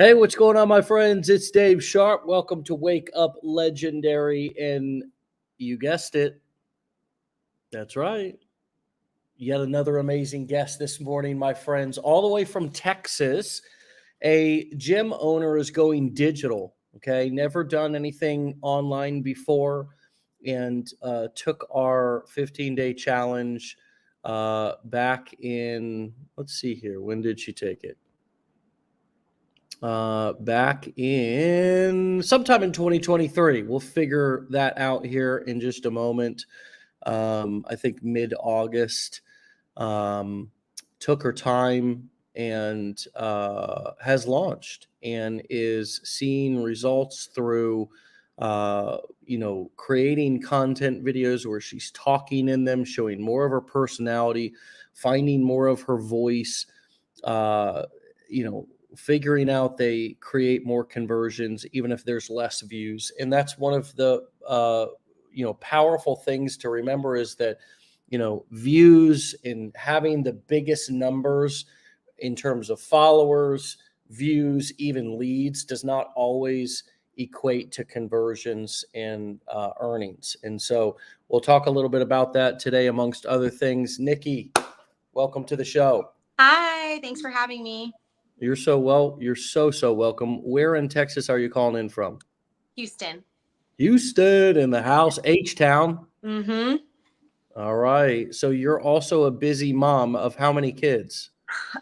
Hey, what's going on, my friends? It's Dave Sharpe. Welcome to Wake Up Legendary. And you guessed it. That's right. Yet another amazing guest this morning, my friends, all the way from Texas. A gym owner is going digital. Okay. Never done anything online before and took our 15-day challenge back in, let's see here. When did she take it? Back in sometime in 2023. We'll figure that out here in just a moment. I think mid-August. Um, Took her time and has launched and is seeing results through creating content videos where she's talking in them, showing more of her personality, finding more of her voice, uh, you know, figuring out they create more conversions even if there's less views. And that's one of the powerful things to remember is that views and having the biggest numbers in terms of followers, views, even leads does not always equate to conversions and earnings. And so we'll talk a little bit about that today, amongst other things. Nikki, welcome to the show. Hi, thanks for having me. You're so welcome. Where in Texas are you calling in from? Houston. Houston in the house, H-Town. Mm-hmm. All right. So you're also a busy mom of how many kids?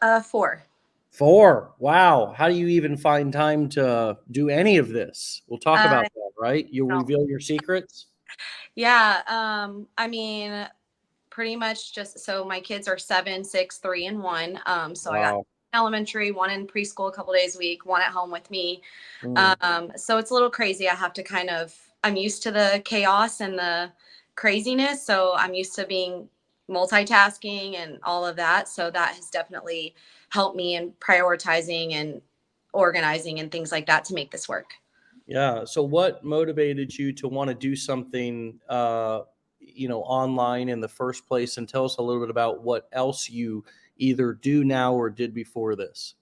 4. 4. Wow. How do you even find time to do any of this? We'll talk Uh, about that, right? You'll no. reveal your secrets? Yeah. I mean, pretty much just so my kids are 7, 6, 3, and 1. So I got Wow. elementary, one in preschool a couple days a week, one at home with me. Mm. So it's a little crazy. I'm used to the chaos and the craziness. So I'm used to being multitasking and all of that. So that has definitely helped me in prioritizing and organizing and things like that to make this work. Yeah. So what motivated you to want to do something, online in the first place? And tell us a little bit about what else you either do now or did before this.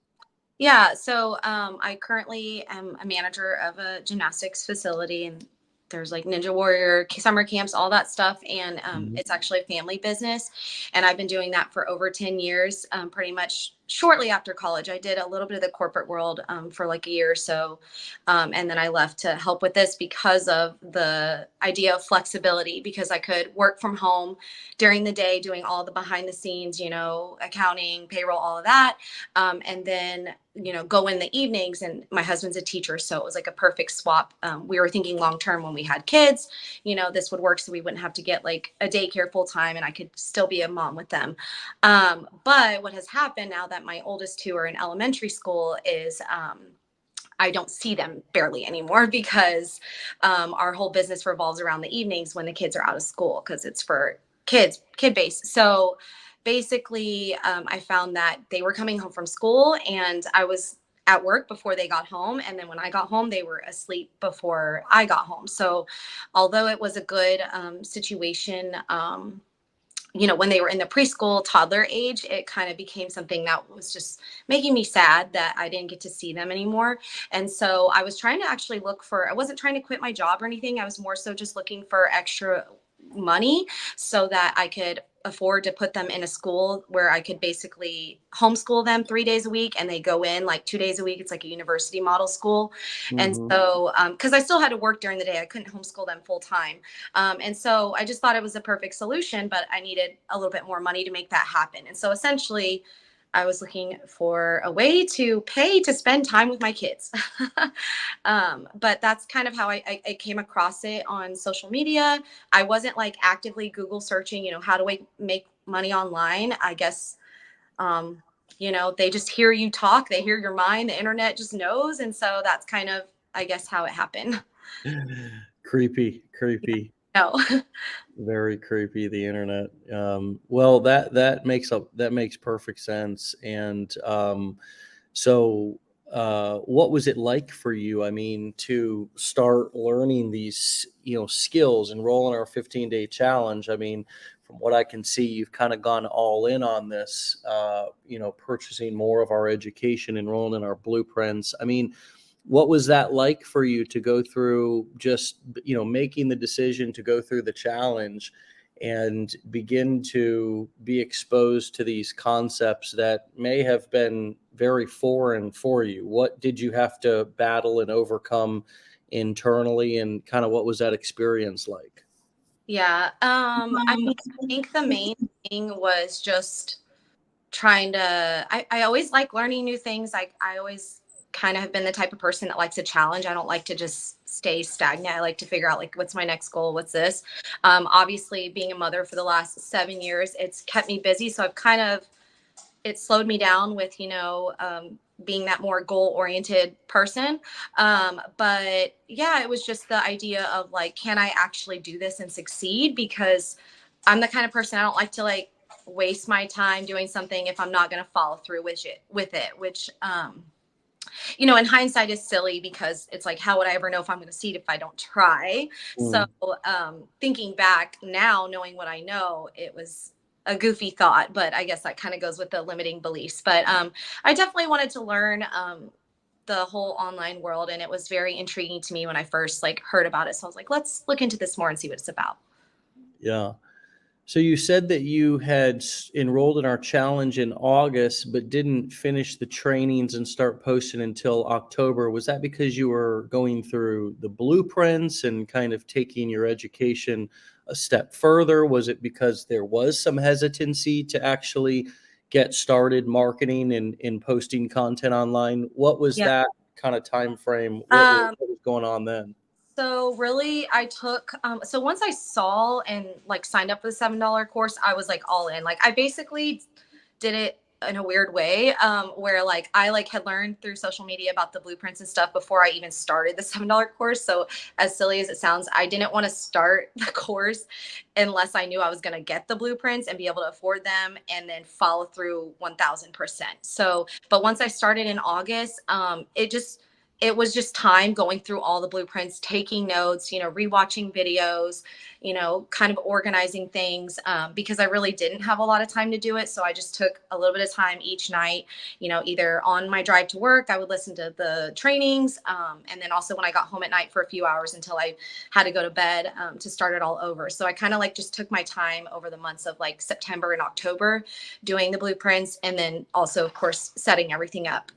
Yeah, so I currently am a manager of a gymnastics facility, and there's like Ninja Warrior summer camps, all that stuff, and Mhm. it's actually a family business, and I've been doing that for over 10 years. Pretty much shortly after college, I did a little bit of the corporate world for like a year or so, and then I left to help with this because of the idea of flexibility, because I could work from home during the day doing all the behind the scenes, accounting, payroll, all of that, and then go in the evenings. And my husband's a teacher, so it was like a perfect swap. We were thinking long term when we had kids, this would work so we wouldn't have to get like a daycare full time and I could still be a mom with them. But what has happened now that my oldest 2 are in elementary school is I don't see them barely anymore because our whole business revolves around the evenings when the kids are out of school, because it's for kid based. So basically, I found that they were coming home from school and I was at work before they got home. And then when I got home, they were asleep before I got home. So although it was a good situation, when they were in the preschool toddler age, it kind of became something that was just making me sad that I didn't get to see them anymore. And so I was trying to actually I wasn't trying to quit my job or anything. I was more so just looking for extra money so that I could afford to put them in a school where I could basically homeschool them 3 days a week and they go in like 2 days a week. It's like a university model school. And Mhm. so, because I still had to work during the day, I couldn't homeschool them full time. And so I just thought it was a perfect solution, but I needed a little bit more money to make that happen. And so essentially, I was looking for a way to pay to spend time with my kids. But that's kind of how I came across it on social media. I wasn't like actively Google searching, how do I make money online? I guess, they just hear you talk, they hear your mind, the internet just knows. And so that's kind of, I guess, how it happened. Creepy. No. Very creepy, the internet. Well, that makes perfect sense. And what was it like for you? I mean, to start learning these, skills, enroll in our 15-day challenge. I mean, from what I can see, you've kind of gone all in on this, purchasing more of our education, enrolling in our blueprints. I mean, what was that like for you to go through just, making the decision to go through the challenge and begin to be exposed to these concepts that may have been very foreign for you? What did you have to battle and overcome internally, and kind of what was that experience like? Yeah. I mean, I think the main thing was just trying to, I always like learning new things. I always kind of have been the type of person that likes a challenge. I don't like to just stay stagnant. I like to figure out, like, what's my next goal? What's this? Obviously being a mother for the last 7 years, it's kept me busy. So I've kind of, it slowed me down with, being that more goal oriented person. But yeah, it was just the idea of, like, can I actually do this and succeed? Because I'm the kind of person, I don't like to, like, waste my time doing something if I'm not going to follow through with it, which, in hindsight is silly, because it's like, how would I ever know if I'm going to succeed if I don't try? So, Mm, thinking back now, knowing what I know, it was a goofy thought, but I guess that kind of goes with the limiting beliefs. But I definitely wanted to learn the whole online world, and it was very intriguing to me when I first, like, heard about it. So I was like, let's look into this more and see what it's about. yeah. So you said that you had enrolled in our challenge in August, but didn't finish the trainings and start posting until October. Was that because you were going through the blueprints and kind of taking your education a step further? Was it because there was some hesitancy to actually get started marketing and posting content online? What was Yeah. that kind of time frame? Um, What was going on then? So really, I took so once I saw and, like, signed up for the $7 course, I was, like, all in. Like, I basically did it in a weird way, where, like, I, like, had learned through social media about the blueprints and stuff before I even started the $7 course. So, as silly as it sounds, I didn't want to start the course unless I knew I was going to get the blueprints and be able to afford them, and then follow through 1000%. So, but once I started in August, it was just time going through all the blueprints, taking notes, rewatching videos, kind of organizing things, because I really didn't have a lot of time to do it. So I just took a little bit of time each night, either on my drive to work, I would listen to the trainings. And then also when I got home at night for a few hours until I had to go to bed, to start it all over. So I kind of, like, just took my time over the months of, like, September and October doing the blueprints. And then also, of course, setting everything up.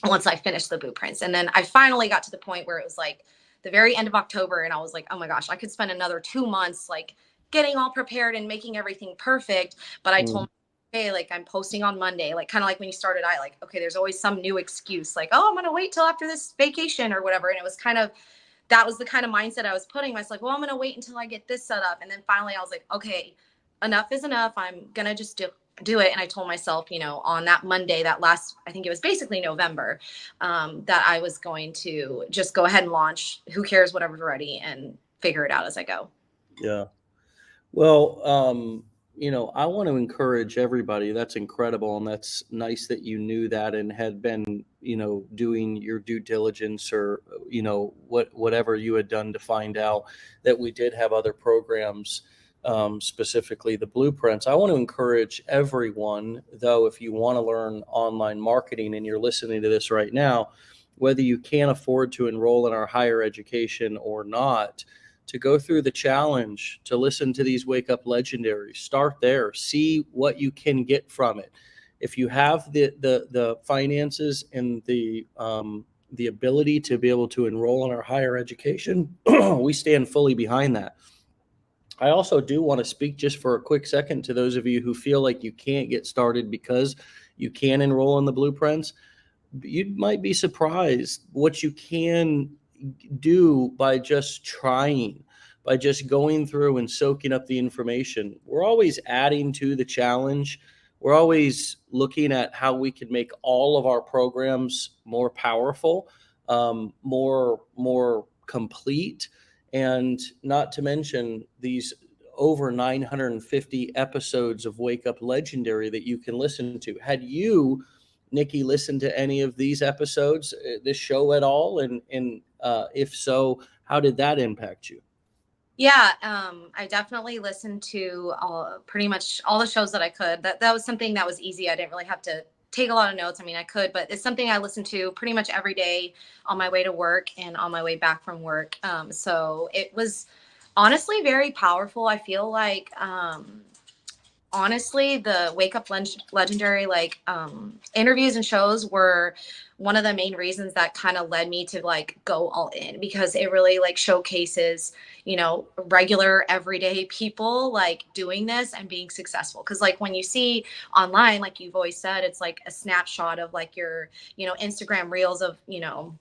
Once I finished the blueprints. And then I finally got to the point where it was, like, the very end of October, and I was like, oh my gosh, I could spend another 2 months, like, getting all prepared and making everything perfect. But I told Mm, myself, hey, like, I'm posting on Monday, like, kind of like when you started, I, like, okay, there's always some new excuse, like, oh, I'm gonna wait till after this vacation or whatever. And it was kind of, that was the kind of mindset I was putting myself, like, well, I'm gonna wait until I get this set up. And then finally I was like, okay, enough is enough. I'm gonna just do it. And I told myself, on that Monday, that last, I think it was basically November, that I was going to just go ahead and launch. Who cares, whatever's ready, and figure it out as I go. yeah. Well, I want to encourage everybody. That's incredible. And that's nice that you knew that and had been, doing your due diligence, or, whatever you had done to find out that we did have other programs, specifically the blueprints. I want to encourage everyone, though, if you want to learn online marketing and you're listening to this right now, whether you can afford to enroll in our higher education or not, to go through the challenge, to listen to these Wake Up Legendaries. Start there, see what you can get from it. If you have the finances and the ability to be able to enroll in our higher education, we stand fully behind that. I also do want to speak just for a quick second to those of you who feel like you can't get started because you can enroll in the blueprints. You might be surprised what you can do by just trying, by just going through and soaking up the information. We're always adding to the challenge. We're always looking at how we can make all of our programs more powerful, more complete, and not to mention these over 950 episodes of Wake Up Legendary that you can listen to. Had you, Nikki, listened to any of these episodes, this show at all? And if so, how did that impact you? Yeah, I definitely listened to pretty much all the shows that I could. That was something that was easy. I didn't really have to take a lot of notes. I mean, I could, but it's something I listened to pretty much every day on my way to work and on my way back from work. So it was honestly very powerful. I feel like honestly the wake up legendary like interviews and shows were one of the main reasons that kind of led me to like go all in, because it really like showcases, you know, regular everyday people like doing this and being successful. Because like when you see online, like you've always said, it's like a snapshot of like your, you know, Instagram reels of, you know,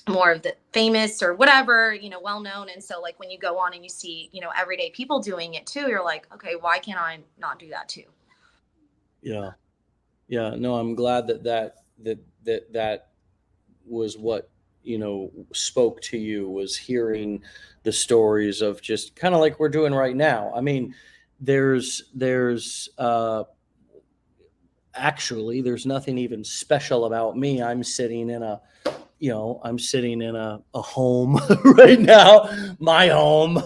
more of the famous or whatever, you know, well known. And so like when you go on and you see, you know, everyday people doing it too, you're like, okay, why can't I not do that too? Yeah. Yeah. No, I'm glad that was what, spoke to you, was hearing the stories of just kind of like we're doing right now. I mean, there's actually there's nothing even special about me. I'm sitting in a home right now, my home,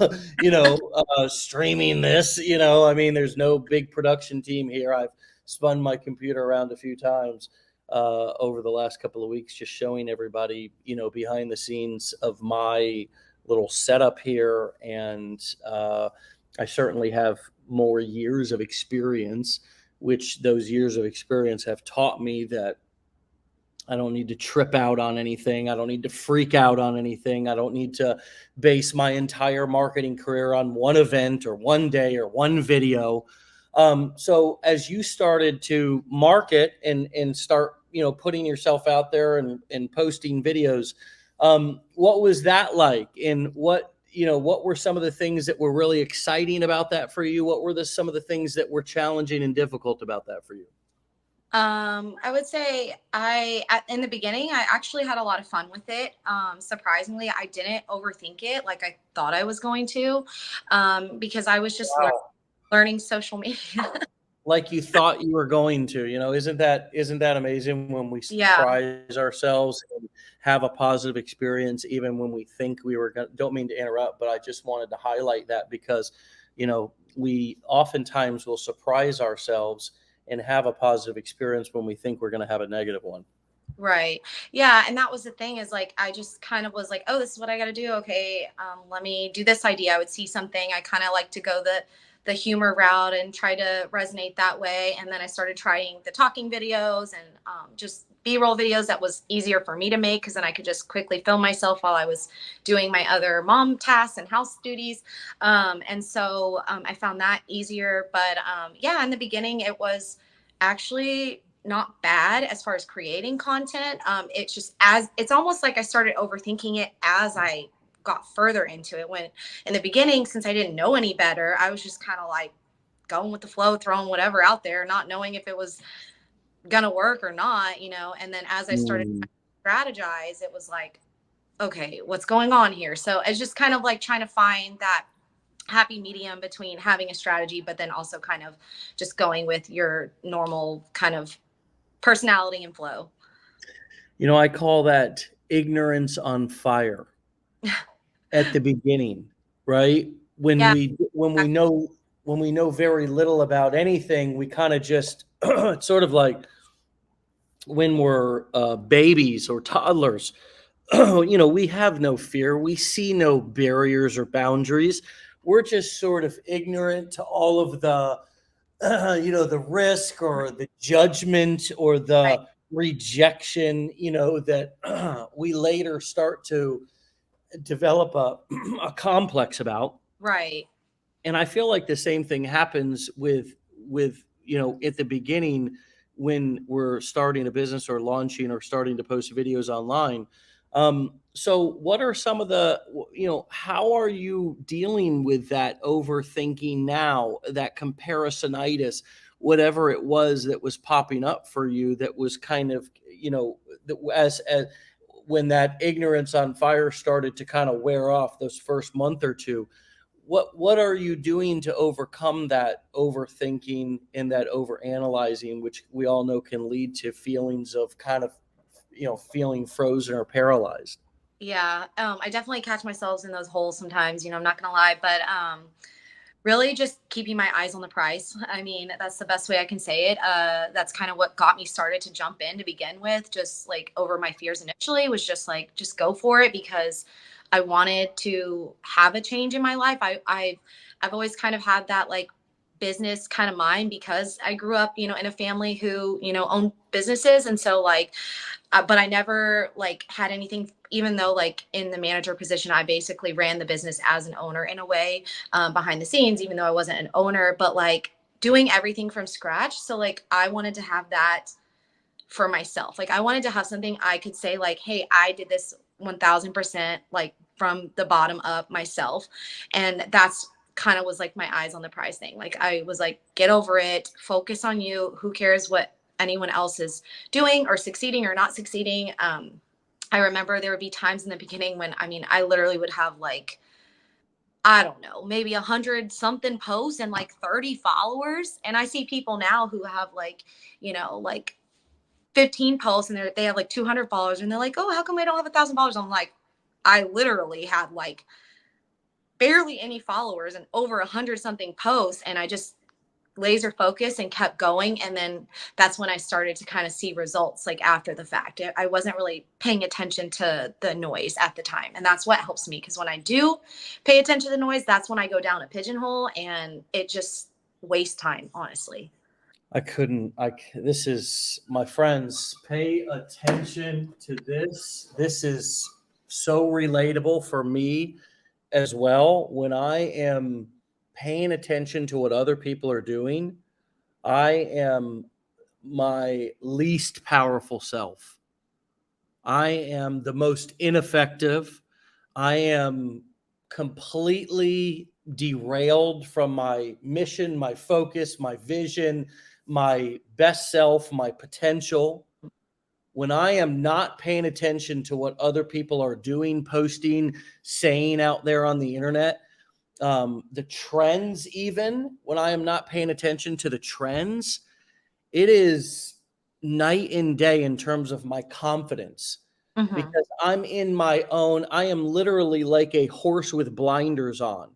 streaming this, I mean, there's no big production team here. I've spun my computer around a few times over the last couple of weeks, just showing everybody, behind the scenes of my little setup here. And I certainly have more years of experience, which those years of experience have taught me that I don't need to trip out on anything. I don't need to freak out on anything. I don't need to base my entire marketing career on one event or one day or one video. So as you started to market and start, putting yourself out there and posting videos, what was that like? And what were some of the things that were really exciting about that for you? What were some of the things that were challenging and difficult about that for you? I would say in the beginning, I actually had a lot of fun with it. Surprisingly, I didn't overthink it like I thought I was going to, because I was just Wow. learning social media. Like you thought you were going to, isn't that amazing when we Yeah. surprise ourselves and have a positive experience even when we think we were going to. Don't mean to interrupt, but I just wanted to highlight that because, we oftentimes will surprise ourselves and have a positive experience when we think we're going to have a negative one. Right. Yeah. And that was the thing, is like, I just kind of was like, oh, this is what I got to do. Okay. Let me do this idea. I would see something. I kind of like to go the humor route and try to resonate that way. And then I started trying the talking videos and just B-roll videos that was easier for me to make, because then I could just quickly film myself while I was doing my other mom tasks and house duties. And so I found that easier. But yeah, in the beginning, it was actually not bad as far as creating content. It's just, as it's almost like I started overthinking it as I got further into it. When in the beginning, since I didn't know any better, I was just kind of like going with the flow, throwing whatever out there, not knowing if it was gonna work or not, you know. And then as I started Mm. to strategize, it was like, okay, what's going on here? So it's just kind of like trying to find that happy medium between having a strategy, but then also kind of just going with your normal kind of personality and flow. I call that ignorance on fire at the beginning, right? When Yeah. we when we know when we know very little about anything, we kind of just it's sort of like when we're babies or toddlers. We have no fear. We see no barriers or boundaries. We're just sort of ignorant to all of the, the risk or the judgment or Right. the rejection, that we later start to develop a complex about. Right. And I feel like the same thing happens with at the beginning when we're starting a business or launching or starting to post videos online. So what are some of the, how are you dealing with that overthinking now, that comparisonitis, whatever it was that was popping up for you, that was kind of, as when that ignorance on fire started to kind of wear off those first month or two, what are you doing to overcome that overthinking and that overanalyzing, which we all know can lead to feelings of kind of, feeling frozen or paralyzed? Yeah. I definitely catch myself in those holes sometimes, I'm not gonna lie, but really just keeping my eyes on the prize. I mean, that's the best way I can say it. That's kind of what got me started to jump in to begin with, just like over my fears initially was just like, just go for it because I wanted to have a change in my life. I've always kind of had that like business kind of mind because I grew up, in a family who, owned businesses. And so like, but I never like had anything, even though like in the manager position, I basically ran the business as an owner in a way, behind the scenes, even though I wasn't an owner, but like doing everything from scratch. So like I wanted to have that for myself. Like I wanted to have something I could say like, hey, I did this 1000% like from the bottom up myself. And that's kind of was like my eyes on the prize thing. Like I was like, get over it, focus on you. Who cares what anyone else is doing or succeeding or not succeeding? I remember there would be times in the beginning when, I mean, I literally would have like, I don't know, maybe 100 something posts and like 30 followers. And I see people now who have like, like 15 posts and they have like 200 followers and they're like, oh, how come I don't have 1,000 followers? I'm like, I literally had like barely any followers and over 100 something posts. And I just laser focused and kept going. And then that's when I started to kind of see results like after the fact. I wasn't really paying attention to the noise at the time. And that's what helps me because when I do pay attention to the noise, that's when I go down a pigeonhole and it just wastes time, honestly. This is, my friends, pay attention to this. This is so relatable for me as well. When I am paying attention to what other people are doing, I am my least powerful self. I am the most ineffective. I am completely derailed from my mission, my focus, my vision, my best self, my potential. When I am not paying attention to what other people are doing, posting, saying out there on the internet, the trends, even when I am not paying attention to the trends, it is night and day in terms of my confidence Hmm. because I'm in my own, I am literally like a horse with blinders on.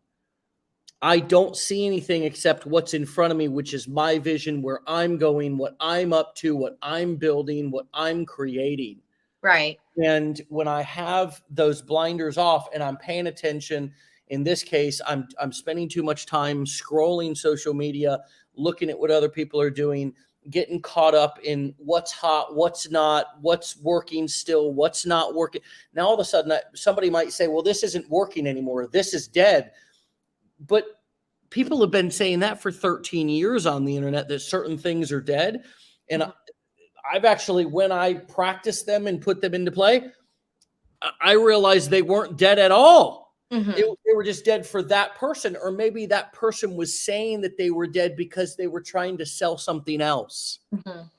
I don't see anything except what's in front of me, which is my vision, where I'm going, what I'm up to, what I'm building, what I'm creating. Right. And when I have those blinders off and I'm paying attention, in this case, I'm spending too much time scrolling social media, looking at what other people are doing, getting caught up in what's hot, what's not, what's working still, what's not working. Now all of a sudden somebody might say, well, this isn't working anymore. This is dead. But people have been saying that for 13 years on the internet, that certain things are dead. And Mhm. I've actually, when I practice them and put them into play, I realized they weren't dead at all. Mhm. They were just dead for that person, or maybe that person was saying that they were dead because they were trying to sell something else. Mhm.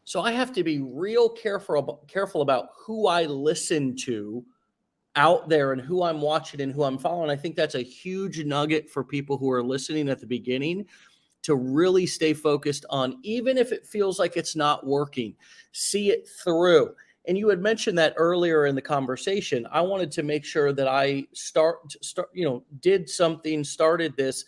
So I have to be real careful about who I listen to out there and who I'm watching and who I'm following. I think that's a huge nugget for people who are listening at the beginning, to really stay focused on, even if it feels like it's not working, see it through. And you had mentioned that earlier in the conversation. I wanted to make sure that I did something, started this,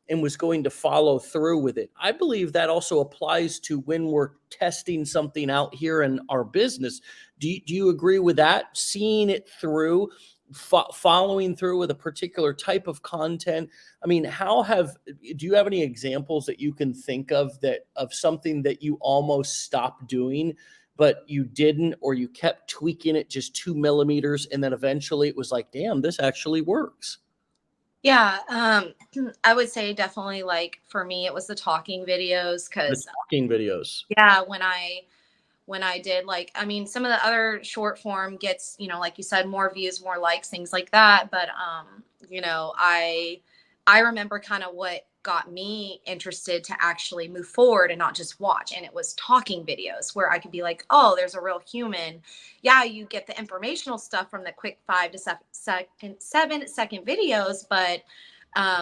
and was going to follow through with it. I believe that also applies to when we're testing something out here in our business. Do you agree with that? Seeing it through, following through with a particular type of content. I mean, do you have any examples that you can think of, that of something that you almost stopped doing, but you didn't, or you kept tweaking it just 2 millimeters, and then eventually it was like, damn, this actually works. Yeah, I would say definitely like for me it was the talking videos The because talking videos. yeah, when I did like I mean some of the other short form gets, like you said, more views, more likes, things like that. But I remember kind of what got me interested to actually move forward and not just watch. And it was talking videos where I could be like, oh, there's a real human. Yeah, you get the informational stuff from the quick 7 second videos, but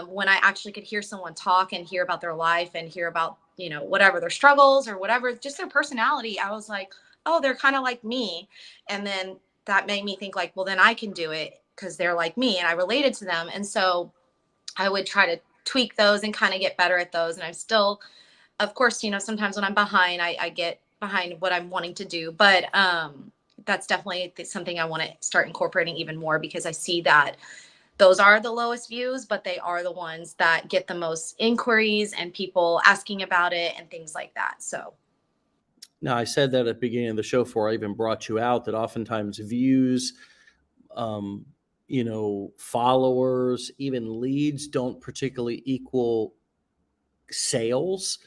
when I actually could hear someone talk and hear about their life and hear about, whatever their struggles or whatever, just their personality, I was like, oh, they're kind of like me. And then that made me think like, well, then I can do it because they're like me and I related to them. And so I would try to tweak those and kind of get better at those. And I'm still, of course, sometimes when I'm behind, I get behind what I'm wanting to do. But that's definitely something I want to start incorporating even more, because I see that those are the lowest views, but they are the ones that get the most inquiries and people asking about it and things like that. So, Now, I said that at the beginning of the show before I even brought you out, that oftentimes views, um, followers, even leads don't particularly equal sales.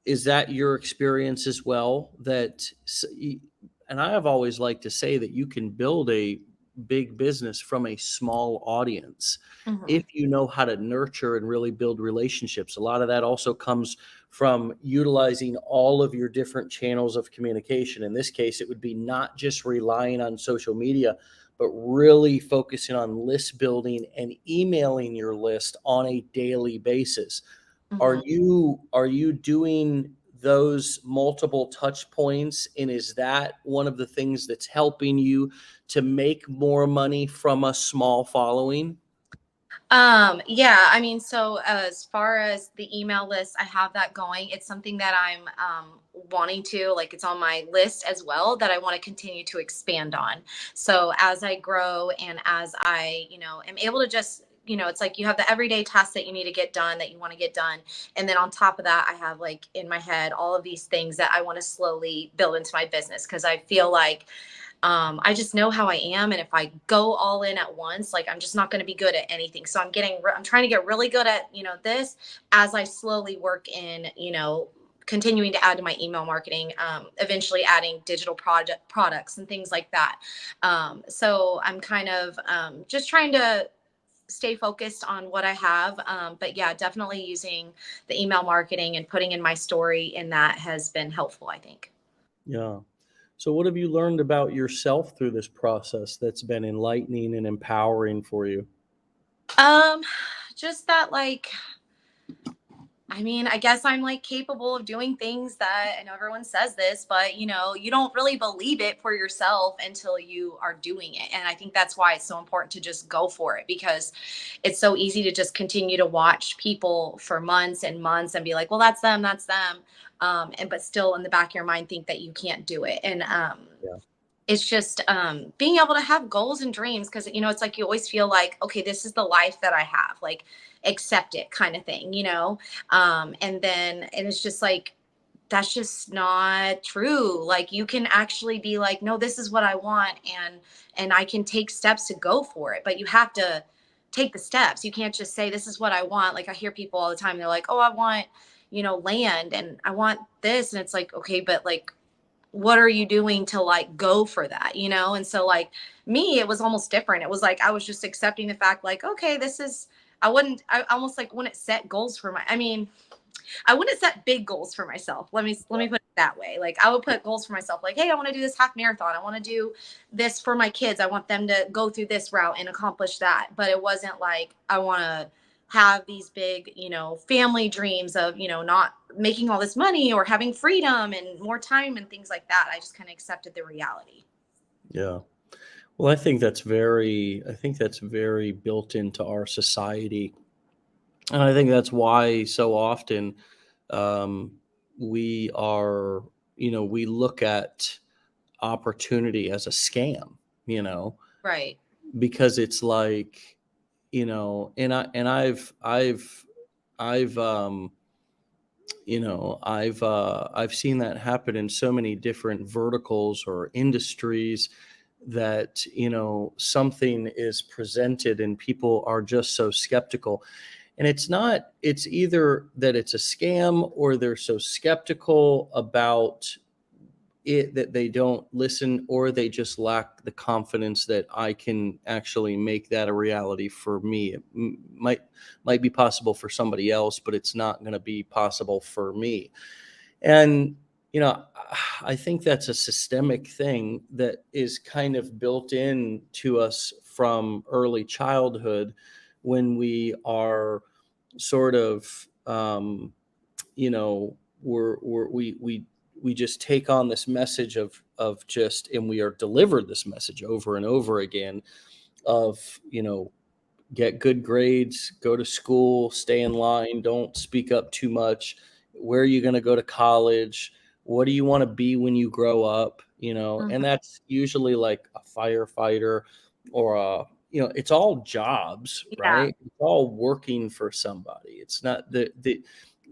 Is that your experience as well? And I have always liked to say that you can build a big business from a small audience mhm. if you know how to nurture and really build relationships. A lot of that also comes from utilizing all of your different channels of communication. In this case, it would be not just relying on social media, but really focusing on list building and emailing your list on a daily basis. Are Mhm. you doing those multiple touch points, and is that one of the things that's helping you to make more money from a small following? Yeah, I mean, so as far as the email list, I have that going. It's something that I'm wanting to, like, it's on my list as well, that I want to continue to expand on. So as I grow and as I, am able to just, it's like you have the everyday tasks that you need to get done, that you want to get done. And then on top of that, I have like in my head all of these things that I want to slowly build into my business, because I feel like I just know how I am, and if I go all in at once, like, I'm just not going to be good at anything. So I'm trying to get really good at this, as I slowly work in, continuing to add to my email marketing, eventually adding digital products and things like that. So I'm kind of just trying to stay focused on what I have. But yeah, definitely using the email marketing and putting in my story, and that has been helpful, I think. Yeah. So what have you learned about yourself through this process that's been enlightening and empowering for you? Um, just that, like, I mean, I guess I'm like capable of doing things that, I know everyone says this, but you don't really believe it for yourself until you are doing it. And I think that's why it's so important to just go for it, because it's so easy to just continue to watch people for months and months and be like, well, that's them, that's them. And but still in the back of your mind think that you can't do it. And Yeah. it's just being able to have goals and dreams, because it's like you always feel like, okay, this is the life that I have, like, accept it, kind of thing, and it's just like, that's just not true. Like, you can actually be like, no, this is what I want, and I can take steps to go for it, but you have to take the steps. You can't just say, this is what I want. Like, I hear people all the time, they're like, oh, I want land, and I want this, and it's like, okay, but like, what are you doing to like go for that, and so, like, me, it was almost different. It was like I was just accepting the fact, like, okay, this is, I almost like wouldn't set goals for I mean, I wouldn't set big goals for myself. Let me put it that way. Like, I would put goals for myself, like, hey, I want to do this half marathon, I want to do this for my kids, I want them to go through this route and accomplish that. But it wasn't like I want to have these big, family dreams of, not making all this money or having freedom and more time and things like that. I just kind of accepted the reality. Yeah. Well, I think that's very built into our society. And I think that's why so often um, we are, we look at opportunity as a scam, you know, Right. because it's like, and I've I've seen that happen in so many different verticals or industries, that something is presented and people are just so skeptical. And it's either that it's a scam, or they're so skeptical about it that they don't listen, or they just lack the confidence that I can actually make that a reality for me. It might be possible for somebody else, but it's not going to be possible for me. And you know, I think that's a systemic thing that is kind of built in to us from early childhood, when we are sort of you know we're we we just take on this message of just, and we are delivered this message over and over again of, get good grades, go to school, stay in line, don't speak up too much. Where are you going to go to college? What do you want to be when you grow up? And Mhm. that's usually like a firefighter or it's all jobs, Yeah. right? It's all working for somebody. It's not the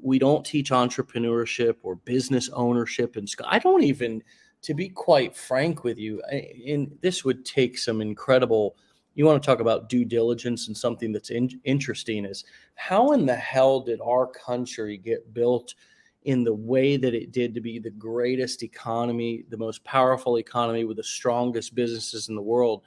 we don't teach entrepreneurship or business ownership in school. I don't even, to be quite frank with you, and this would take some incredible, you want to talk about due diligence, and something that's interesting is how in the hell did our country get built in the way that it did to be the greatest economy, the most powerful economy with the strongest businesses in the world?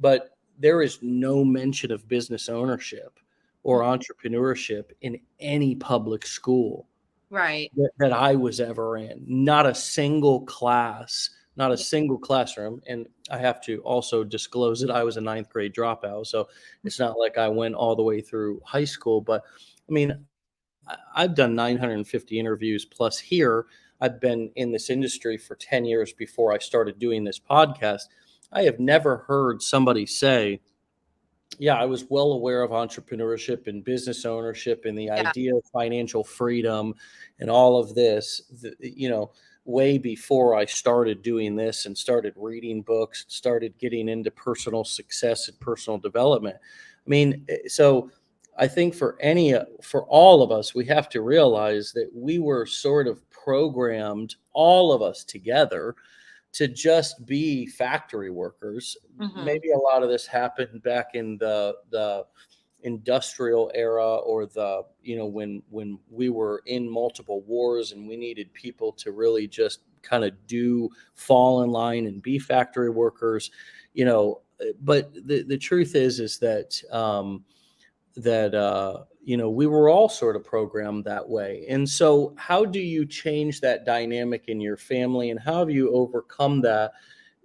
But there is no mention of business ownership or Mm. entrepreneurship in any public school Right. that I was ever in. Not a single class, not a Yeah. single classroom. And I have to also disclose that I was a ninth grade dropout. So it's not like I went all the way through high school. But I mean, I've done 950 interviews plus here. I've been in this industry for 10 years before I started doing this podcast. I have never heard somebody say, yeah, I was well aware of entrepreneurship and business ownership and the Yeah. idea of financial freedom and all of this, way before I started doing this and started reading books, started getting into personal success and personal development. I mean, so I think for all of us, we have to realize that we were sort of programmed, all of us together, to just be factory workers. Hmm. Maybe a lot of this happened back in the industrial era, or when we were in multiple wars and we needed people to really just kind of do fall in line and be factory workers. But the truth is that we were all sort of programmed that way. And so how do you change that dynamic in your family, and how have you overcome that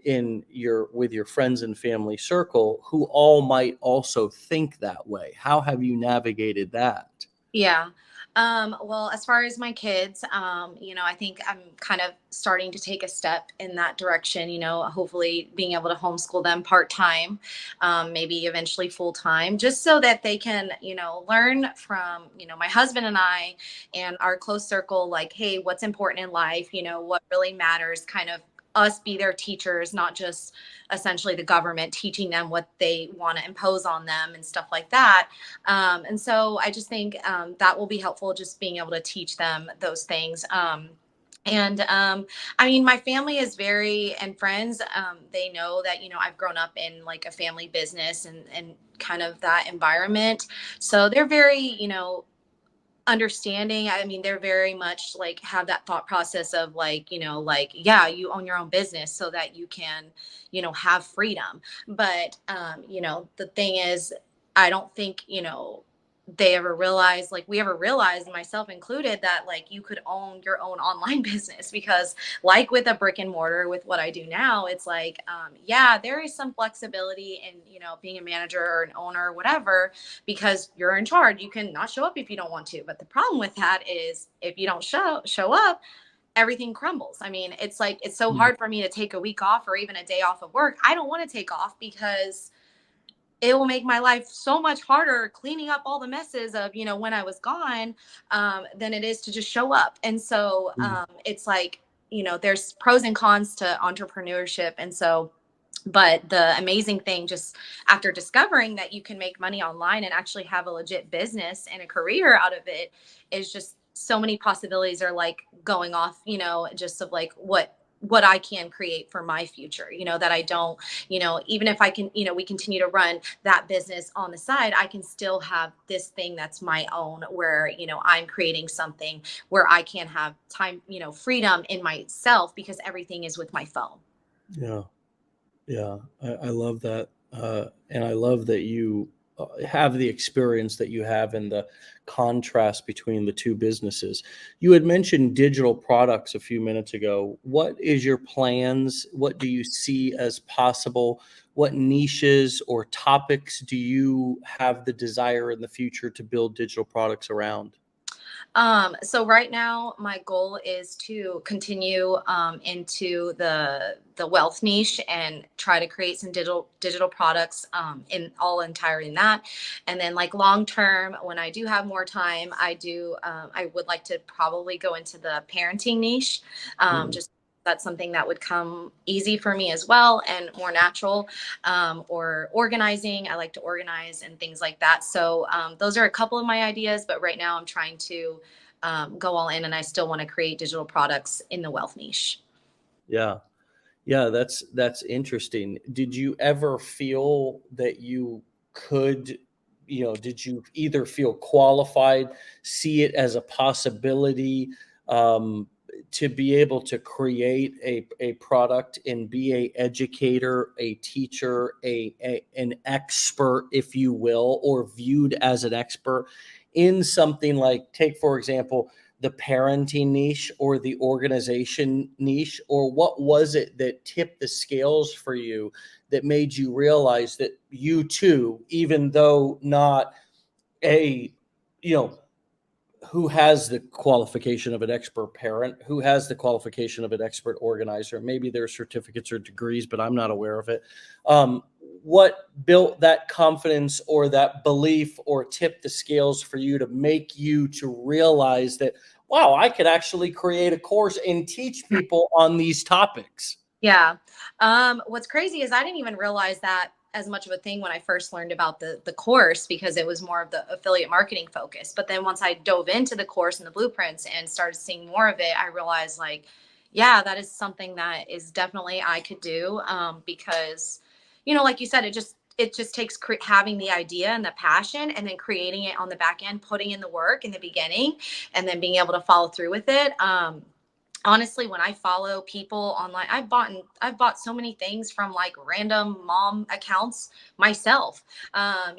in your with your friends and family circle who all might also think that way? How have you navigated that? Yeah. Well, as far as my kids, I think I'm kind of starting to take a step in that direction, hopefully being able to homeschool them part time, maybe eventually full time, just so that they can, learn from, my husband and I and our close circle, like, hey, what's important in life, what really matters, kind of us be their teachers, not just essentially the government teaching them what they want to impose on them and stuff like that. And so I just think that will be helpful, just being able to teach them those things. And I mean, my family is very, and friends, they know that, I've grown up in like a family business and kind of that environment. So they're very, understanding. I mean, they're very much like have that thought process of like, like, yeah, you own your own business so that you can, have freedom. But, the thing is, I don't think, they ever realized, like we ever realized, myself included, that like you could own your own online business. Because like with a brick and mortar, with what I do now, it's like, yeah, there is some flexibility in, being a manager or an owner or whatever, because you're in charge. You can not show up if you don't want to. But the problem with that is if you don't show up, everything crumbles. I mean, it's like it's so Mhm. hard for me to take a week off or even a day off of work. I don't want to take off because it will make my life so much harder cleaning up all the messes of, when I was gone, than it is to just show up. And so Mhm. it's like, there's pros and cons to entrepreneurship. And so, but the amazing thing, just after discovering that you can make money online and actually have a legit business and a career out of it, is just so many possibilities are like going off, just of like what I can create for my future, that I don't, even if I can, we continue to run that business on the side, I can still have this thing that's my own, where, I'm creating something where I can have time, freedom in myself, because everything is with my phone. Yeah. Yeah, I love that, and I love that you have the experience that you have and the contrast between the two businesses. You had mentioned digital products a few minutes ago. What is your plans? What do you see as possible? What niches or topics do you have the desire in the future to build digital products around? So right now, my goal is to continue into the wealth niche and try to create some digital products entirely in that. And then like long term, when I do have more time, I would like to probably go into the parenting niche. Mm. Just that's something that would come easy for me as well and more natural. Or organizing. I like to organize and things like that. So those are a couple of my ideas, but right now I'm trying to go all in, and I still want to create digital products in the wealth niche. Yeah. Yeah, that's interesting. Did you ever feel that you could, did you either feel qualified, see it as a possibility, um, to be able to create a product and be a educator, a teacher, an expert, if you will, or viewed as an expert in something like, take for example, the parenting niche or the organization niche, or what was it that tipped the scales for you that made you realize that you too, even though not a, you know, who has the qualification of an expert parent, who has the qualification of an expert organizer, maybe their certificates or degrees, but I'm not aware of it. What built that confidence or that belief or tipped the scales for you to make you to realize that, wow, I could actually create a course and teach people on these topics? Yeah. What's crazy is I didn't even realize that as much of a thing when I first learned about the course, because it was more of the affiliate marketing focus. But then once I dove into the course and the blueprints and started seeing more of it, I realized like, yeah, that is something that is definitely I could do. Because, like you said, it just takes having the idea and the passion, and then creating it on the back end, putting in the work in the beginning, and then being able to follow through with it. Honestly, when I follow people online, I've bought so many things from like random mom accounts myself. Like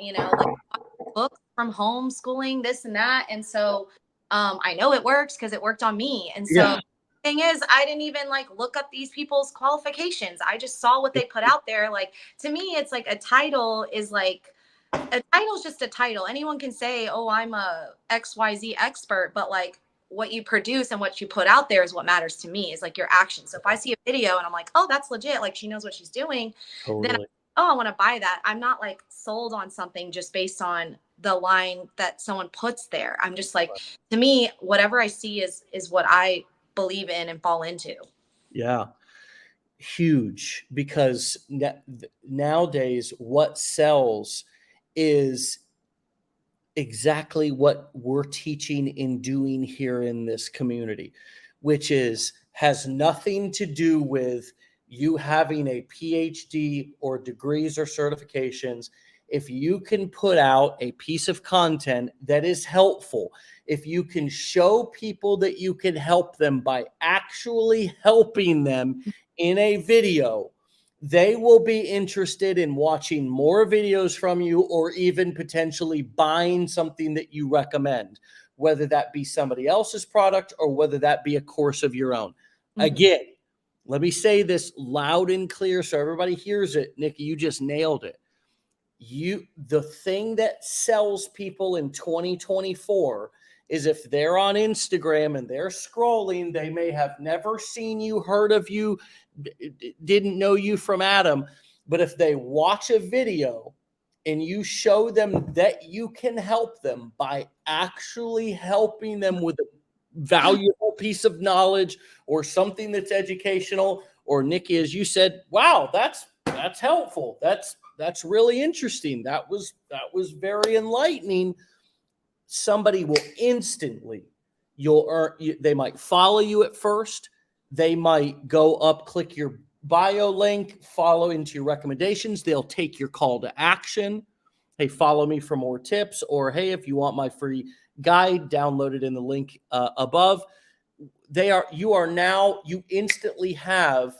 books from homeschooling, this and that. And so I know it works because it worked on me. And so Yeah. thing is, I didn't even like look up these people's qualifications. I just saw what they put out there. Like to me, it's like a title's just a title. Anyone can say, "Oh, I'm a XYZ expert," but like what you produce and what you put out there is what matters to me, is like your action. So if I see a video and I'm like, "Oh, that's legit. Like she knows what she's doing," then Totally. oh, I want to buy that. I'm not like sold on something just based on the line that someone puts there. I'm just like, to me, whatever I see is what I believe in and fall into. Yeah. Huge, because nowadays what sells is exactly what we're teaching and doing here in this community, which is has nothing to do with you having a PhD or degrees or certifications. If you can put out a piece of content that is helpful, if you can show people that you can help them by actually helping them in a video, they will be interested in watching more videos from you, or even potentially buying something that you recommend, whether that be somebody else's product or whether that be a course of your own. Mhm. Again, let me say this loud and clear so everybody hears it. Nikki, you just nailed it. The thing that sells people in 2024 is if they're on Instagram and they're scrolling, they may have never seen you, heard of you, didn't know you from Adam, but if they watch a video and you show them that you can help them by actually helping them with a valuable piece of knowledge or something that's educational, or Nikki, as you said, wow, that's helpful. That's really interesting. That was very enlightening. Somebody will instantly, they might follow you at first. They might go up, click your bio link, follow into your recommendations. They'll take your call to action. Hey, follow me for more tips, or hey, if you want my free guide, download it in the link above. You instantly have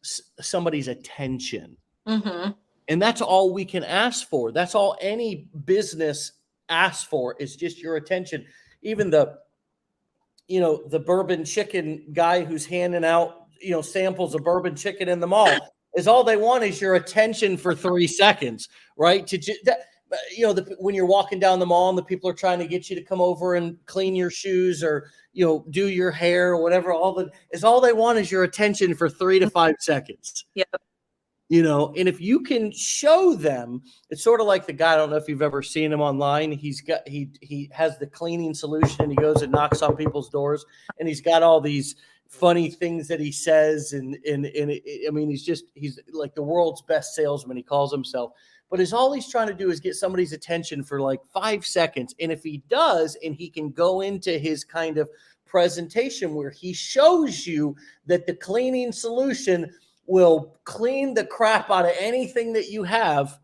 somebody's attention. Mhm. And that's all we can ask for. That's all any business asks for, is just your attention. Even the bourbon chicken guy who's handing out, samples of bourbon chicken in the mall, is all they want is your attention for 3 seconds, right? when you're walking down the mall and the people are trying to get you to come over and clean your shoes or, do your hair or whatever, all they want is your attention for 3 to 5 seconds. Yep. And if you can show them, it's sort of like the guy, I don't know if you've ever seen him online. He has the cleaning solution and he goes and knocks on people's doors and he's got all these funny things that he says. And I mean, he's like the world's best salesman. He calls himself, but all he's trying to do is get somebody's attention for like 5 seconds. And if he does, and he can go into his kind of presentation where he shows you that the cleaning solution will clean the crap out of anything that you have,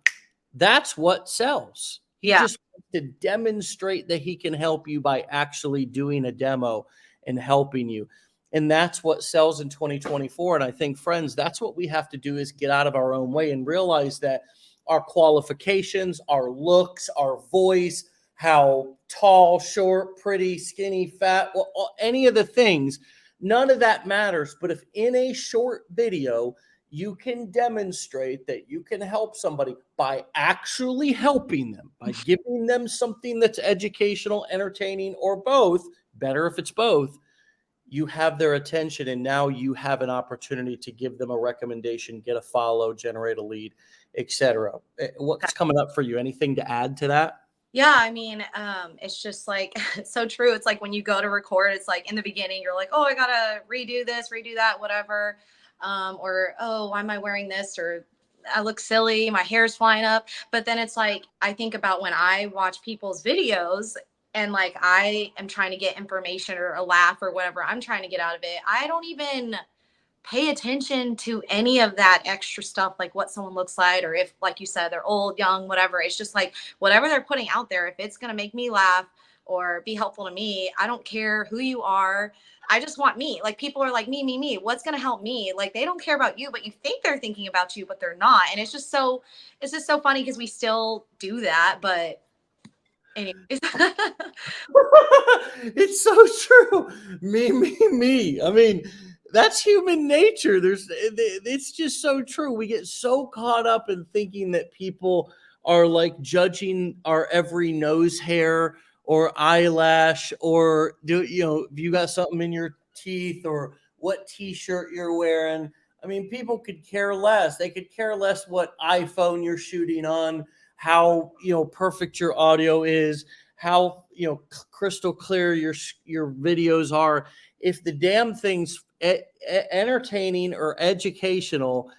that's what sells. He just wants to demonstrate that he can help you by actually doing a demo and helping you. And that's what sells in 2024. And I think, friends, that's what we have to do, is get out of our own way and realize that our qualifications, our looks, our voice, how tall, short, pretty, skinny, fat, any of the things, none of that matters. But if in a short video, you can demonstrate that you can help somebody by actually helping them, by giving them something that's educational, entertaining, or both, better if it's both, you have their attention. And now you have an opportunity to give them a recommendation, get a follow, generate a lead, etc. What's coming up for you? Anything to add to that? Yeah, I mean, it's just like, it's so true. It's like when you go to record, it's like in the beginning, you're like, oh, I gotta redo this, redo that, whatever. Or, oh, why am I wearing this? Or I look silly, my hair's flying up. But then it's like, I think about when I watch people's videos and like I am trying to get information or a laugh or whatever I'm trying to get out of it. I don't even pay attention to any of that extra stuff, like what someone looks like, or if, like you said, they're old, young, whatever. It's just like whatever they're putting out there, if it's going to make me laugh or be helpful to me, I don't care who you are. I just want me. Like, people are like, me. What's going to help me? Like, they don't care about you, but you think they're thinking about you, but they're not. And it's just so funny because we still do that. But anyways. It's so true. Me. I mean, that's human nature. It's just so true. We get so caught up in thinking that people are like judging our every nose hair or eyelash, or if you got something in your teeth, or what t-shirt you're wearing. I mean, people could care less. They could care less what iPhone you're shooting on, how perfect your audio is, how crystal clear your videos are. If the damn thing's entertaining or educational,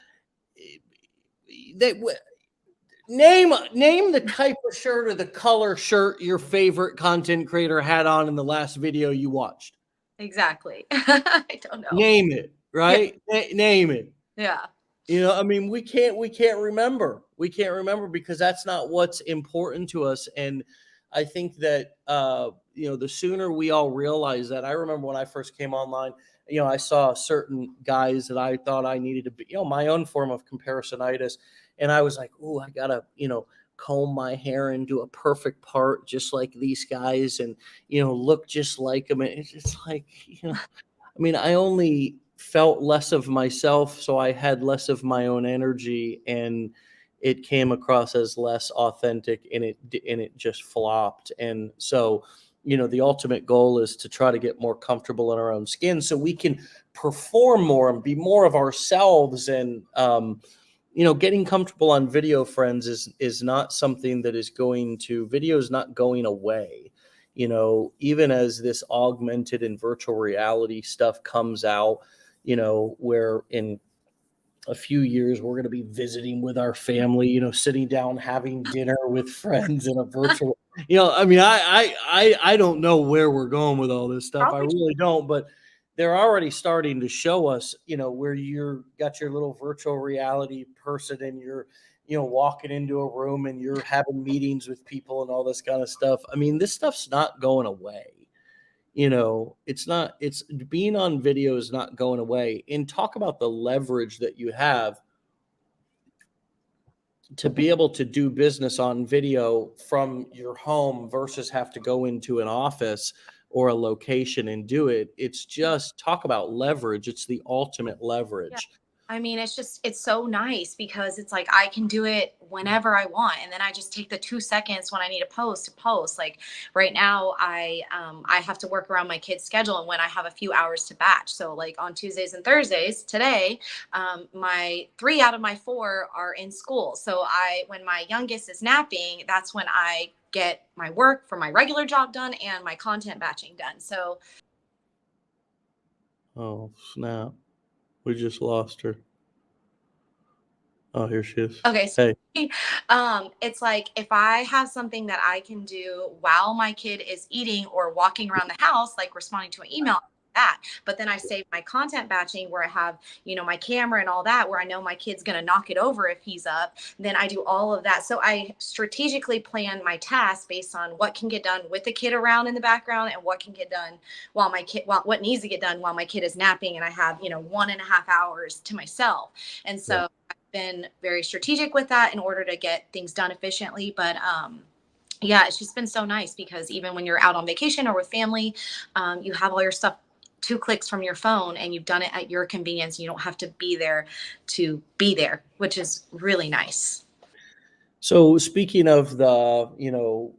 name the type of shirt or the color shirt your favorite content creator had on in the last video you watched. Exactly. I don't know. Name it, right? Yeah. Name it. Yeah. I mean, we can't remember. We can't remember because that's not what's important to us. And I think that, the sooner we all realize that. I remember when I first came online, I saw certain guys that I thought I needed to be, my own form of comparisonitis. And I was like, oh, I gotta, comb my hair and do a perfect part just like these guys and, look just like them. And it's like, I mean, I only felt less of myself, so I had less of my own energy, and it came across as less authentic, and it just flopped. And so, the ultimate goal is to try to get more comfortable in our own skin so we can perform more and be more of ourselves. And getting comfortable on video, friends, is not something that is video is not going away. Even as this augmented and virtual reality stuff comes out, where in a few years we're going to be visiting with our family, sitting down, having dinner with friends in a virtual, I mean, I don't know where we're going with all this stuff. I really don't, but they're already starting to show us, where you're got your little virtual reality person and you're, walking into a room and you're having meetings with people and all this kind of stuff. I mean, this stuff's not going away. It's being on video is not going away. And talk about the leverage that you have to be able to do business on video from your home versus have to go into an office or a location and do it. It's just, talk about leverage. It's the ultimate leverage. I mean, it's so nice because it's like I can do it whenever I want. And then I just take the 2 seconds when I need to post. Like right now, I have to work around my kid's schedule and when I have a few hours to batch. So like on Tuesdays and Thursdays today, my 3 out of my 4 are in school. So when my youngest is napping, that's when I get my work for my regular job done and my content batching done. So Oh, snap. We just lost her. Oh, here she is. okay, so Hey. it's like if I have something that I can do while my kid is eating or walking around the house, like responding to an email, that. But then I save my content batching where I have, my camera and all that, where I know my kid's gonna knock it over if he's up. Then I do all of that. So I strategically plan my tasks based on what can get done with the kid around in the background and what can get done what needs to get done while my kid is napping, and I have 1.5 hours to myself. And Yeah. so been very strategic with that in order to get things done efficiently. But yeah, it's just been so nice because even when you're out on vacation or with family, you have all your stuff 2 clicks from your phone and you've done it at your convenience. You don't have to be there to be there, which is really nice. So speaking of the,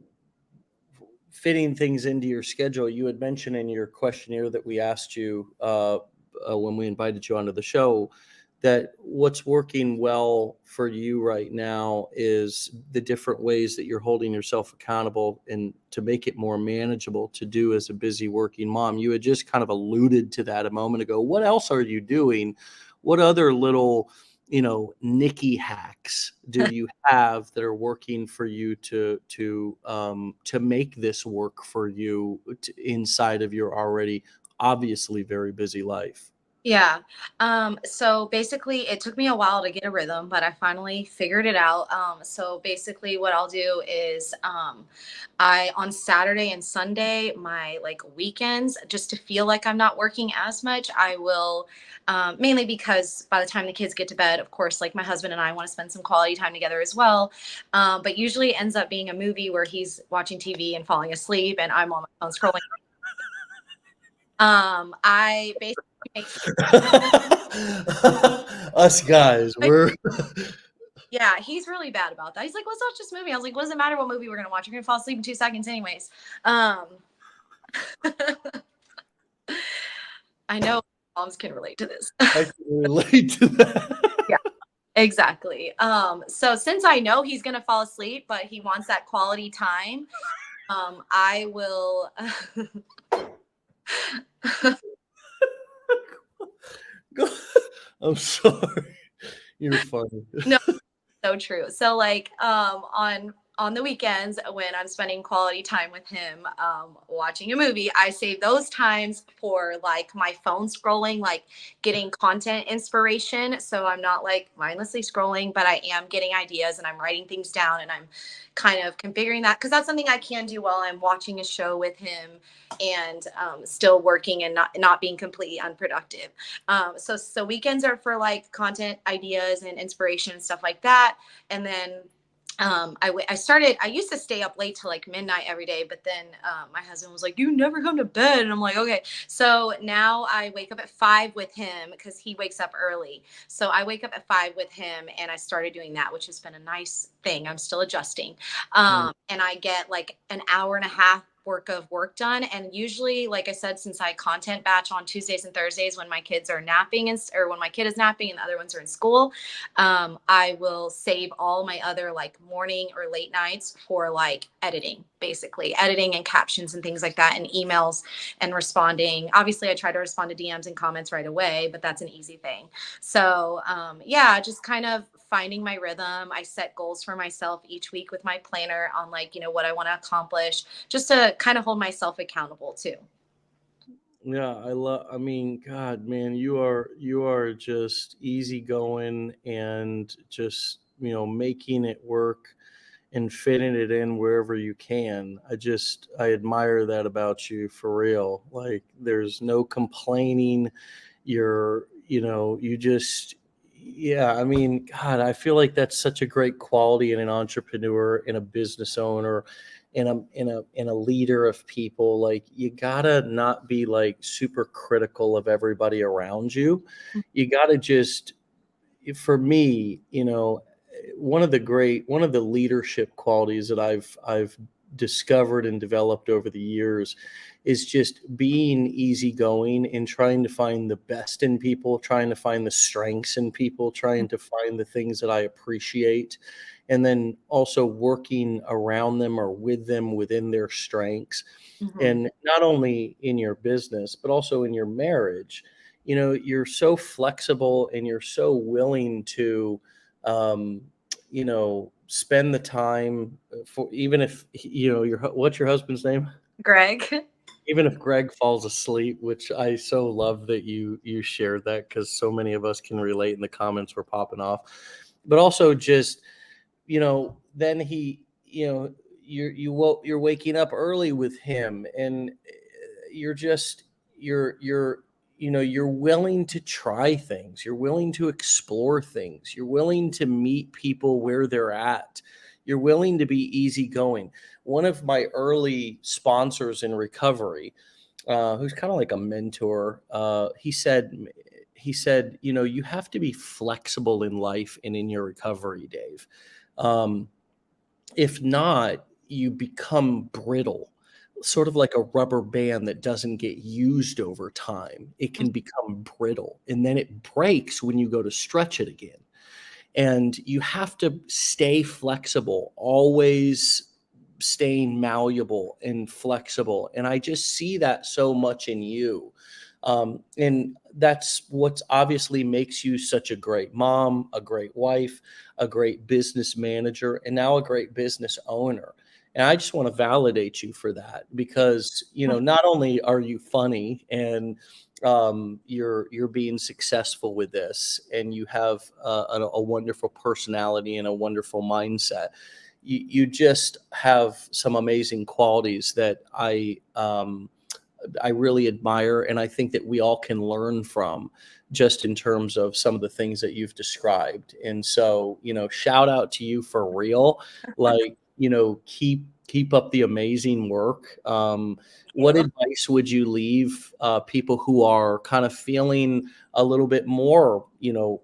fitting things into your schedule, you had mentioned in your questionnaire that we asked you when we invited you onto the show that what's working well for you right now is the different ways that you're holding yourself accountable and to make it more manageable to do as a busy working mom. You had just kind of alluded to that a moment ago. What else are you doing? What other little Nikki hacks do you have that are working for you to make this work for you inside of your already obviously very busy life? Yeah. So basically it took me a while to get a rhythm, but I finally figured it out. So basically what I'll do is I on Saturday and Sunday, my like weekends, just to feel like I'm not working as much, I will mainly because by the time the kids get to bed, of course, like my husband and I want to spend some quality time together as well. But usually it ends up being a movie where he's watching TV and falling asleep and I'm on my phone scrolling. I basically make Us guys, we're Yeah, he's really bad about that. He's like, "Let's watch this movie." I was like, "What does it matter what movie we're gonna watch? You're gonna fall asleep in 2 seconds, anyways." Um, I know moms can relate to this. I can relate to that. Yeah, exactly. So since I know he's gonna fall asleep, but he wants that quality time, I will. I'm sorry. You're funny. No, so true. So like on the weekends when I'm spending quality time with him watching a movie, I save those times for like my phone scrolling, like getting content inspiration. So I'm not like mindlessly scrolling, but I am getting ideas and I'm writing things down and I'm kind of configuring that because that's something I can do while I'm watching a show with him and still working and not being completely unproductive. So weekends are for like content ideas and inspiration and stuff like that. And then I used to stay up late till like midnight every day, but then my husband was like, "You never come to bed." And I'm like, "Okay." So now I wake up at 5 with him because he wakes up early. So I wake up at 5 with him and I started doing that, which has been a nice thing. I'm still adjusting. Mm. And I get like an hour and a half work done. And usually, like I said, since I content batch on Tuesdays and Thursdays when my kids are napping or when my kid is napping and the other ones are in school, I will save all my other like morning or late nights for like editing, basically editing and captions and things like that, and emails and responding. Obviously, I try to respond to DMs and comments right away, but that's an easy thing. So, yeah, just kind of finding my rhythm. I set goals for myself each week with my planner on like, what I want to accomplish, just to kind of hold myself accountable too. Yeah, I mean, God, man, you are just easygoing and just, making it work and fitting it in wherever you can. I admire that about you for real. Like there's no complaining. You just yeah, I mean, God, I feel like that's such a great quality in an entrepreneur, in a business owner, in a leader of people. Like you gotta not be like super critical of everybody around you. You gotta just for me, one of the leadership qualities that I've discovered and developed over the years is just being easygoing and trying to find the best in people, trying to find the strengths in people, trying to find the things that I appreciate, and then also working around them or with them within their strengths. Mhm. And not only in your business, but also in your marriage. You're so flexible and you're so willing to, um, spend the time for, even if, what's your husband's name? Greg. Even if Greg falls asleep, which I so love that you shared that, because so many of us can relate and the comments were popping off. But also just, then you're waking up early with him, and you're just you're willing to try things, you're willing to explore things, you're willing to meet people where they're at, you're willing to be easygoing. One of my early sponsors in recovery, who's kind of like a mentor, he said, you have to be flexible in life and in your recovery, Dave. um, if not, you become brittle, sort of like a rubber band that doesn't get used over time. It can become brittle, and then it breaks when you go to stretch it again. And you have to stay flexible, always staying malleable and flexible. And I just see that so much in you. And that's what obviously makes you such a great mom, a great wife, a great business manager, and now a great business owner. And I just want to validate you for that, because, not only are you funny and you're being successful with this, and you have a wonderful personality and a wonderful mindset. You just have some amazing qualities that I really admire, and I think that we all can learn from, just in terms of some of the things that you've described. And so, shout out to you for real. Like, keep up the amazing work. What You. advice would you leave people who are kind of feeling a little bit more,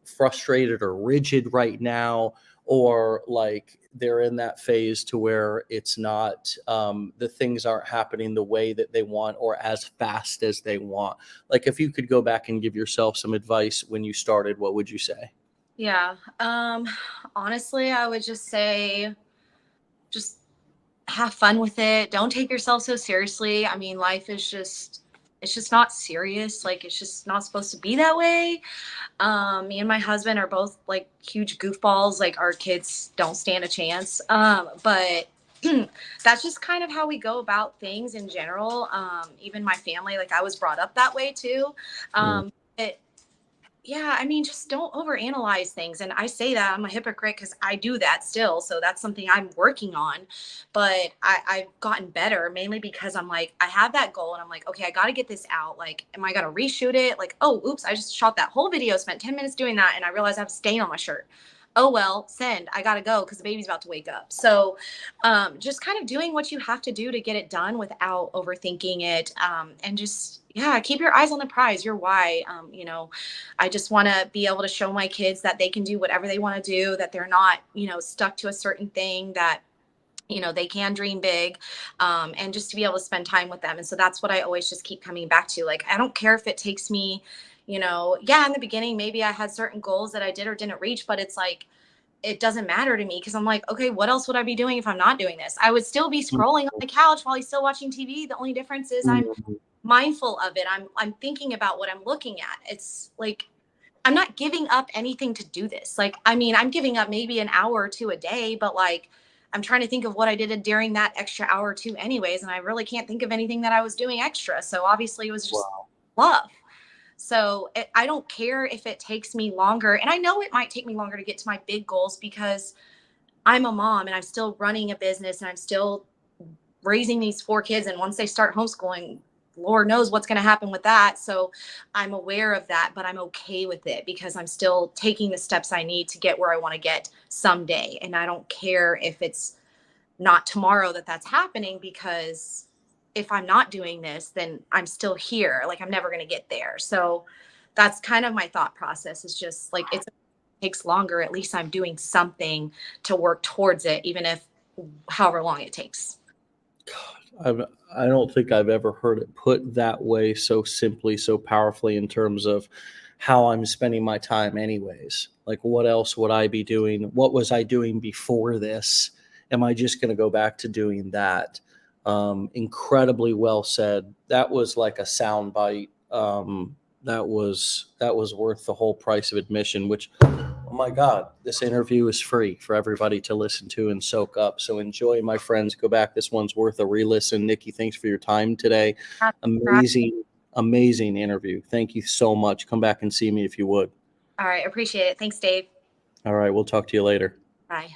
frustrated or rigid right now, or like they're in that phase to where it's not, the things aren't happening the way that they want or as fast as they want? Like, if you could go back and give yourself some advice when you started, what would you say? Yeah. Honestly, I would just say, just have fun with it. Don't take yourself so seriously. I mean, life is just, it's just not serious. Like, it's just not supposed to be that way. Me and my husband are both like huge goofballs. Like, our kids don't stand a chance. But that's just kind of how we go about things in general. Even my family, like, I was brought up that way too. Mm, But yeah, I mean, just don't overanalyze things. And I say that I'm a hypocrite because I do that still. So that's something I'm working on. But I've gotten better, mainly because I'm like, I have that goal and I'm like, okay, I got to get this out. Like, am I going to reshoot it? Like, oh, oops, I just shot that whole video, spent 10 minutes doing that. And I realized I have a stain on my shirt. Oh, well, send. I got to go because the baby's about to wake up. So just kind of doing what you have to do to get it done without overthinking it. And just, yeah, keep your eyes on the prize, your why. I just want to be able to show my kids that they can do whatever they want to do, that they're not, stuck to a certain thing, that, they can dream big, and just to be able to spend time with them. And so that's what I always just keep coming back to. Like, I don't care if it takes me, yeah, in the beginning, maybe I had certain goals that I did or didn't reach, but it's like, it doesn't matter to me because I'm like, okay, what else would I be doing if I'm not doing this? I would still be mm, scrolling on the couch while he's still watching TV. The only difference is I'm mm, mindful of it. I'm thinking about what I'm looking at. It's like, I'm not giving up anything to do this. Like, I mean, I'm giving up maybe an hour or two a day, but like, I'm trying to think of what I did during that extra hour or two, anyways. And I really can't think of anything that I was doing extra. So obviously, it was just wow. love. So I don't care if it takes me longer. And I know it might take me longer to get to my big goals because I'm a mom and I'm still running a business and I'm still raising these four kids. And once they start homeschooling, Lord knows what's going to happen with that. So I'm aware of that, but I'm okay with it because I'm still taking the steps I need to get where I want to get someday. And I don't care if it's not tomorrow that that's happening, because if I'm not doing this, then I'm still here. Like, I'm never going to get there. So that's kind of my thought process, is just like, it's takes longer, at least I'm doing something to work towards it, even if however long it takes. I don't think I've ever heard it put that way, so simply, so powerfully, in terms of how I'm spending my time anyways. Like, what else would I be doing? What was I doing before this? Am I just going to go back to doing that? Incredibly well said. That was like a sound bite. That was worth the whole price of admission, which, oh my God, this interview is free for everybody to listen to and soak up. So enjoy, my friends. Go back. This one's worth a re-listen. Nikki, thanks for your time today. Amazing, amazing interview. Thank you so much. Come back and see me if you would. All right. Appreciate it. Thanks, Dave. All right. We'll talk to you later. Bye.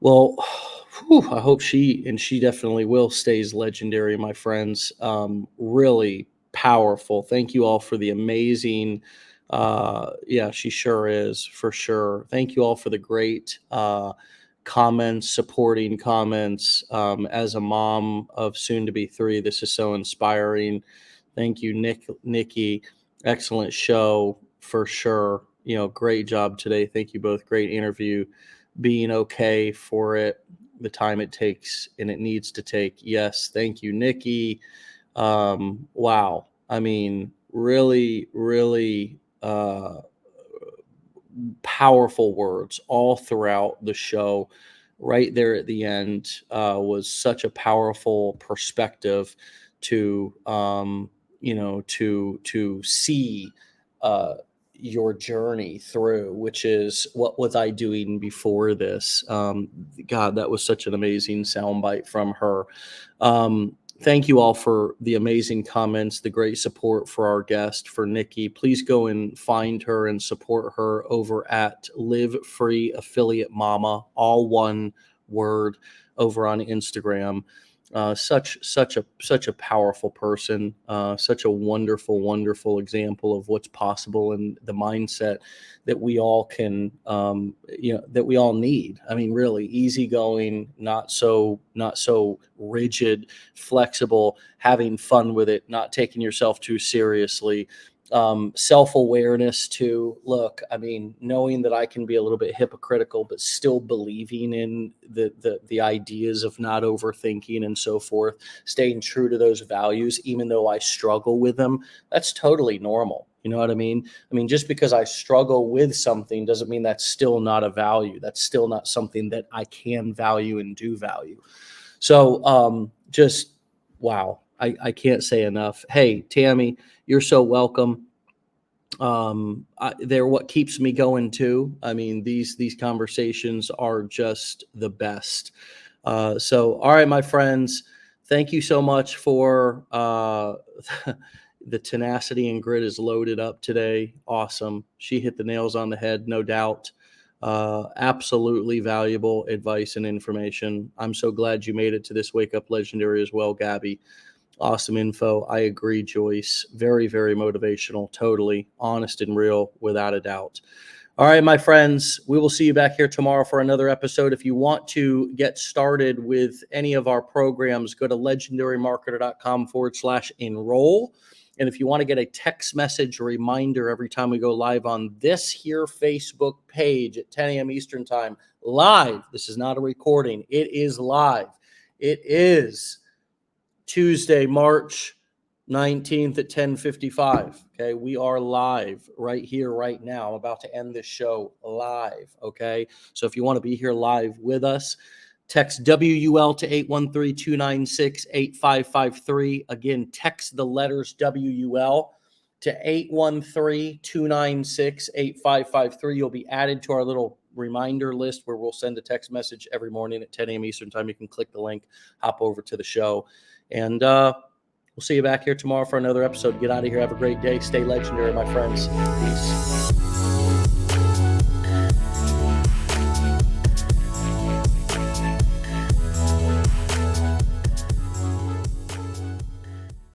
Well, I hope she definitely will, stays legendary, my friends. Really powerful. Thank you all for the amazing, yeah, she sure is, for sure. Thank you all for the great comments, supporting comments. As a mom of soon to be 3, this is so inspiring. Thank you, Nikki. Excellent show for sure. Great job today. Thank you both. Great interview. Being okay for it, the time it takes and it needs to take. Yes. Thank you, Nikki. Wow. I mean, really, really powerful words all throughout the show. Right there at the end was such a powerful perspective to, to see your journey through, which is, what was I doing before this? God, that was such an amazing soundbite from her. Thank you all for the amazing comments, the great support for our guest, for Nikki. Please go and find her and support her over at Live Free Affiliate Mama, all one word, over on Instagram. Such a powerful person, such a wonderful, wonderful example of what's possible, and the mindset that we all can, that we all need. I mean, really easygoing, not so rigid, flexible, having fun with it, not taking yourself too seriously. Self-awareness too. Look, I mean, knowing that I can be a little bit hypocritical, but still believing in the ideas of not overthinking and so forth, staying true to those values, even though I struggle with them. That's totally normal. You know what I mean? I mean, just because I struggle with something doesn't mean that's still not a value. That's still not something that I can value and do value. So just, wow. I can't say enough. Hey, Tammy, you're so welcome. They're what keeps me going too. I mean, these conversations are just the best. So, all right, my friends, thank you so much for the tenacity and grit is loaded up today. Awesome. She hit the nails on the head, no doubt. Absolutely valuable advice and information. I'm so glad you made it to this Wake Up Legendary as well, Gabby. Awesome info. I agree, Joyce. Very, very motivational. Totally honest and real, without a doubt. All right, my friends, we will see you back here tomorrow for another episode. If you want to get started with any of our programs, go to legendarymarketer.com/enroll. And if you want to get a text message reminder every time we go live on this here Facebook page at 10 a.m. Eastern time, live. This is not a recording. It is live. It is Tuesday, March 19th at 10:55. Okay. We are live right here, right now. I'm about to end this show live. Okay. So if you want to be here live with us, text WUL to 813-296-8553. Again, text the letters WUL to 813-296-8553. You'll be added to our little reminder list where we'll send a text message every morning at 10 a.m. Eastern time. You can click the link, hop over to the show. And we'll see you back here tomorrow for another episode. Get out of here. Have a great day. Stay legendary, my friends. Peace.